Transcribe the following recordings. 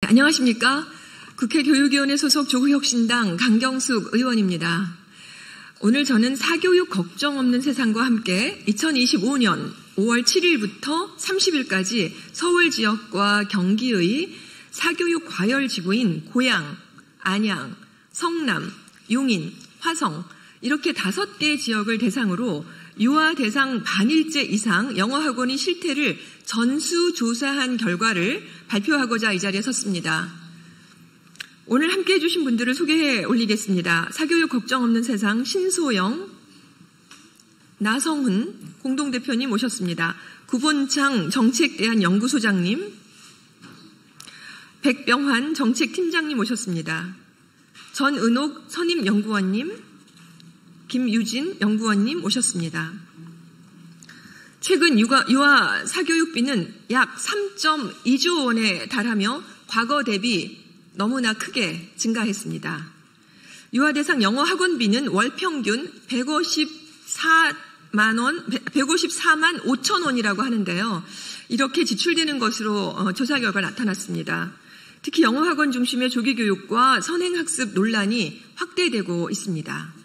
안녕하십니까? 국회 교육위원회 소속 조국혁신당 강경숙 의원입니다. 오늘 저는 사교육 걱정 없는 세상과 함께 2025년 5월 7일부터 30일까지 서울 지역과 경기의 사교육 과열 지구인 고양, 안양, 성남, 용인, 화성 이렇게 5개 지역을 대상으로 유아 대상 반일제 이상 영어학원의 실태를 전수조사한 결과를 발표하고자 이 자리에 섰습니다. 오늘 함께해 주신 분들을 소개해 올리겠습니다. 사교육 걱정 없는 세상 신소영, 나성훈 공동대표님 오셨습니다. 구본창 정책대안연구소장님, 백병환 정책팀장님 오셨습니다. 전은옥 선임연구원님, 김유진 연구원님 오셨습니다. 최근 유아 사교육비는 약 3.2조 원에 달하며 과거 대비 너무나 크게 증가했습니다. 유아 대상 영어 학원비는 월 평균 154만 5천 원이라고 하는데요. 이렇게 지출되는 것으로 조사 결과 나타났습니다. 특히 영어 학원 중심의 조기 교육과 선행학습 논란이 확대되고 있습니다.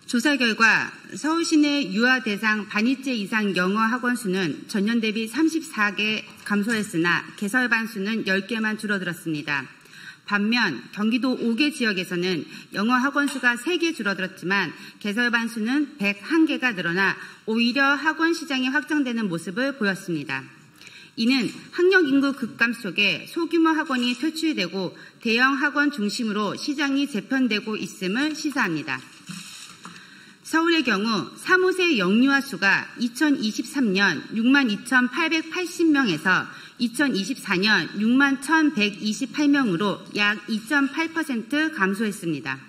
조사 결과 서울 시내 유아 대상 반일제 이상 영어 학원 수는 전년 대비 34개 감소했으나 개설반 수는 10개만 줄어들었습니다. 반면 경기도 5개 지역에서는 영어 학원 수가 3개 줄어들었지만 개설반 수는 101개가 늘어나 오히려 학원 시장이 확장되는 모습을 보였습니다. 이는 학령 인구 급감 속에 소규모 학원이 퇴출되고 대형 학원 중심으로 시장이 재편되고 있음을 시사합니다. 서울의 경우 3, 5세 영유아 수가 2023년 62,880명에서 2024년 61,128명으로 약 2.8% 감소했습니다.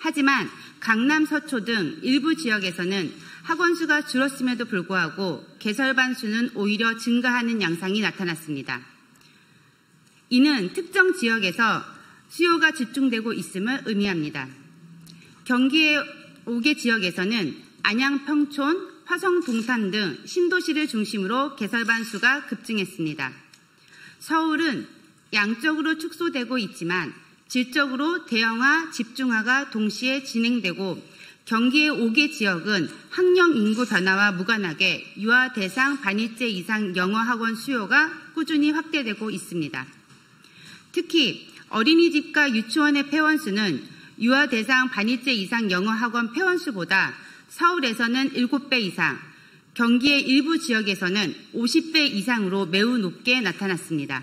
하지만 강남, 서초 등 일부 지역에서는 학원 수가 줄었음에도 불구하고 개설반 수는 오히려 증가하는 양상이 나타났습니다. 이는 특정 지역에서 수요가 집중되고 있음을 의미합니다. 경기의 5개 지역에서는 안양, 평촌, 화성, 동탄 등 신도시를 중심으로 개설반 수가 급증했습니다. 서울은 양적으로 축소되고 있지만 질적으로 대형화, 집중화가 동시에 진행되고 경기의 5개 지역은 학령 인구 변화와 무관하게 유아 대상 반일제 이상 영어 학원 수요가 꾸준히 확대되고 있습니다. 특히 어린이집과 유치원의 폐원 수는 유아 대상 반일제 이상 영어 학원 폐원 수보다 서울에서는 7배 이상, 경기의 일부 지역에서는 50배 이상으로 매우 높게 나타났습니다.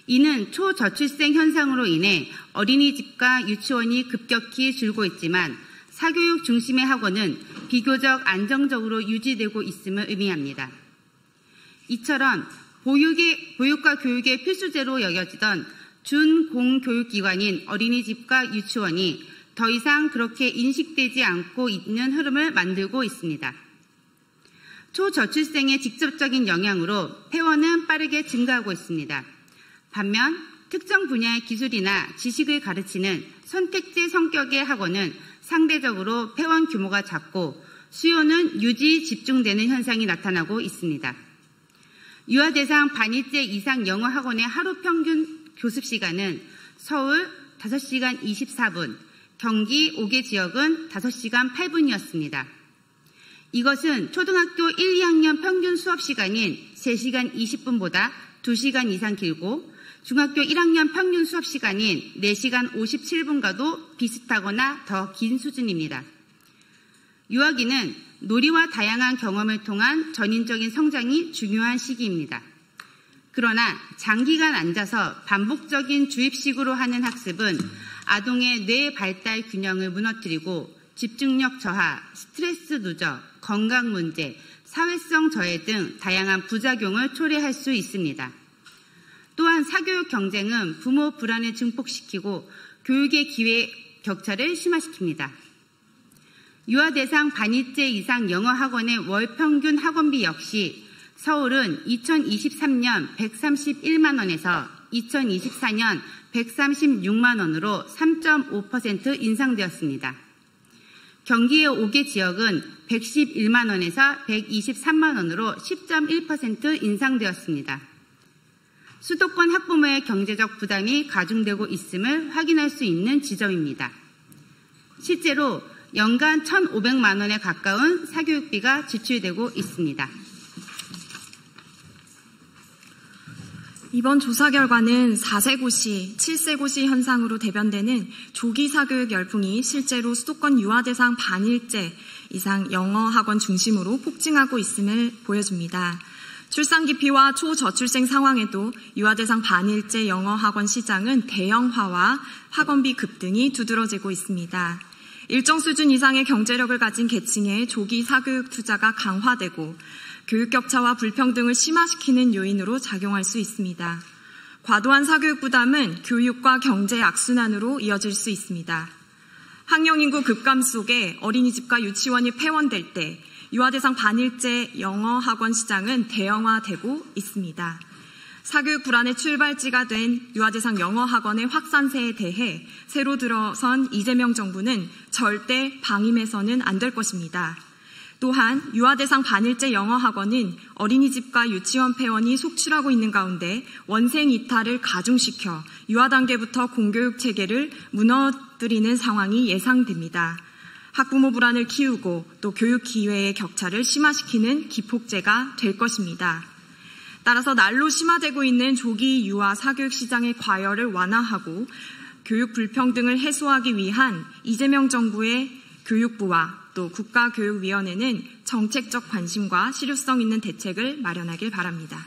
이는 초저출생 현상으로 인해 어린이집과 유치원이 급격히 줄고 있지만 사교육 중심의 학원은 비교적 안정적으로 유지되고 있음을 의미합니다. 이처럼 보육과 교육의 필수제로 여겨지던 준공교육기관인 어린이집과 유치원이 더 이상 그렇게 인식되지 않고 있는 흐름을 만들고 있습니다. 초저출생의 직접적인 영향으로 폐원은 빠르게 증가하고 있습니다. 반면 특정 분야의 기술이나 지식을 가르치는 선택제 성격의 학원은 상대적으로 폐원 규모가 작고 수요는 유지 집중되는 현상이 나타나고 있습니다. 유아 대상 반일제 이상 영어 학원의 하루 평균 교습 시간은 서울 5시간 24분, 경기 5개 지역은 5시간 8분이었습니다. 이것은 초등학교 1, 2학년 평균 수업 시간인 3시간 20분보다 2시간 이상 길고 중학교 1학년 평균 수업 시간인 4시간 57분과도 비슷하거나 더 긴 수준입니다. 유아기는 놀이와 다양한 경험을 통한 전인적인 성장이 중요한 시기입니다. 그러나 장기간 앉아서 반복적인 주입식으로 하는 학습은 아동의 뇌 발달 균형을 무너뜨리고 집중력 저하, 스트레스 누적, 건강 문제, 사회성 저해 등 다양한 부작용을 초래할 수 있습니다. 또한 사교육 경쟁은 부모 불안을 증폭시키고 교육의 기회 격차를 심화시킵니다. 유아 대상 반일제 이상 영어 학원의 월 평균 학원비 역시 서울은 2023년 131만 원에서 2024년 136만 원으로 3.5% 인상되었습니다. 경기의 5개 지역은 111만 원에서 123만 원으로 10.1% 인상되었습니다. 수도권 학부모의 경제적 부담이 가중되고 있음을 확인할 수 있는 지점입니다. 실제로 연간 1,500만 원에 가까운 사교육비가 지출되고 있습니다. 이번 조사 결과는 4세 고시, 7세 고시 현상으로 대변되는 조기 사교육 열풍이 실제로 수도권 유아 대상 반일제 이상 영어 학원 중심으로 폭증하고 있음을 보여줍니다. 출산 기피와 초저출생 상황에도 유아 대상 반일제 영어 학원 시장은 대형화와 학원비 급등이 두드러지고 있습니다. 일정 수준 이상의 경제력을 가진 계층의 조기 사교육 투자가 강화되고 교육 격차와 불평등을 심화시키는 요인으로 작용할 수 있습니다. 과도한 사교육 부담은 교육과 경제 악순환으로 이어질 수 있습니다. 학령 인구 급감 속에 어린이집과 유치원이 폐원될 때 유아 대상 반일제 영어 학원 시장은 대형화되고 있습니다. 사교육 불안의 출발지가 된 유아 대상 영어 학원의 확산세에 대해 새로 들어선 이재명 정부는 절대 방임해서는 안 될 것입니다. 또한 유아 대상 반일제 영어 학원은 어린이집과 유치원 폐원이 속출하고 있는 가운데 원생 이탈을 가중시켜 유아 단계부터 공교육 체계를 무너뜨리는 상황이 예상됩니다. 학부모 불안을 키우고 또 교육 기회의 격차를 심화시키는 기폭제가 될 것입니다. 따라서 날로 심화되고 있는 조기 유아 사교육 시장의 과열을 완화하고 교육 불평등을 해소하기 위한 이재명 정부의 교육부와 또 국가교육위원회는 정책적 관심과 실효성 있는 대책을 마련하길 바랍니다.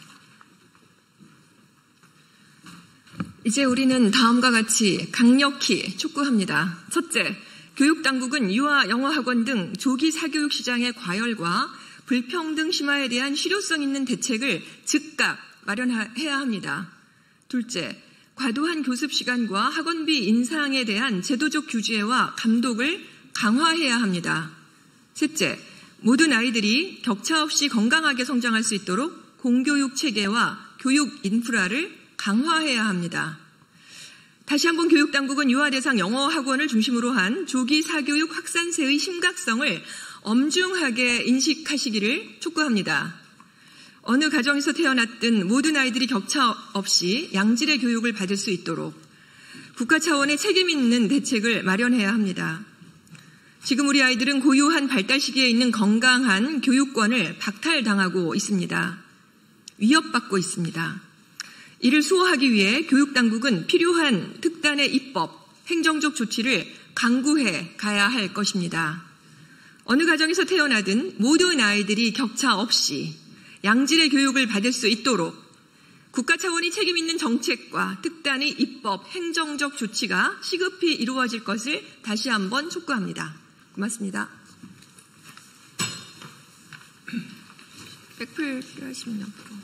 이제 우리는 다음과 같이 강력히 촉구합니다. 첫째, 교육당국은 유아 영어학원 등 조기 사교육 시장의 과열과 불평등 심화에 대한 실효성 있는 대책을 즉각 마련해야 합니다. 둘째, 과도한 교습 시간과 학원비 인상에 대한 제도적 규제와 감독을 강화해야 합니다. 셋째, 모든 아이들이 격차 없이 건강하게 성장할 수 있도록 공교육 체계와 교육 인프라를 강화해야 합니다. 다시 한번 교육당국은 유아 대상 영어 학원을 중심으로 한 조기 사교육 확산세의 심각성을 엄중하게 인식하시기를 촉구합니다. 어느 가정에서 태어났든 모든 아이들이 격차 없이 양질의 교육을 받을 수 있도록 국가 차원의 책임 있는 대책을 마련해야 합니다. 지금 우리 아이들은 고유한 발달 시기에 있는 건강한 교육권을 박탈당하고 있습니다. 위협받고 있습니다. 이를 수호하기 위해 교육당국은 필요한 특단의 입법, 행정적 조치를 강구해 가야 할 것입니다. 어느 가정에서 태어나든 모든 아이들이 격차 없이 양질의 교육을 받을 수 있도록 국가 차원이 책임 있는 정책과 특단의 입법, 행정적 조치가 시급히 이루어질 것을 다시 한번 촉구합니다. 고맙습니다. 백플 필요하시면 앞으로.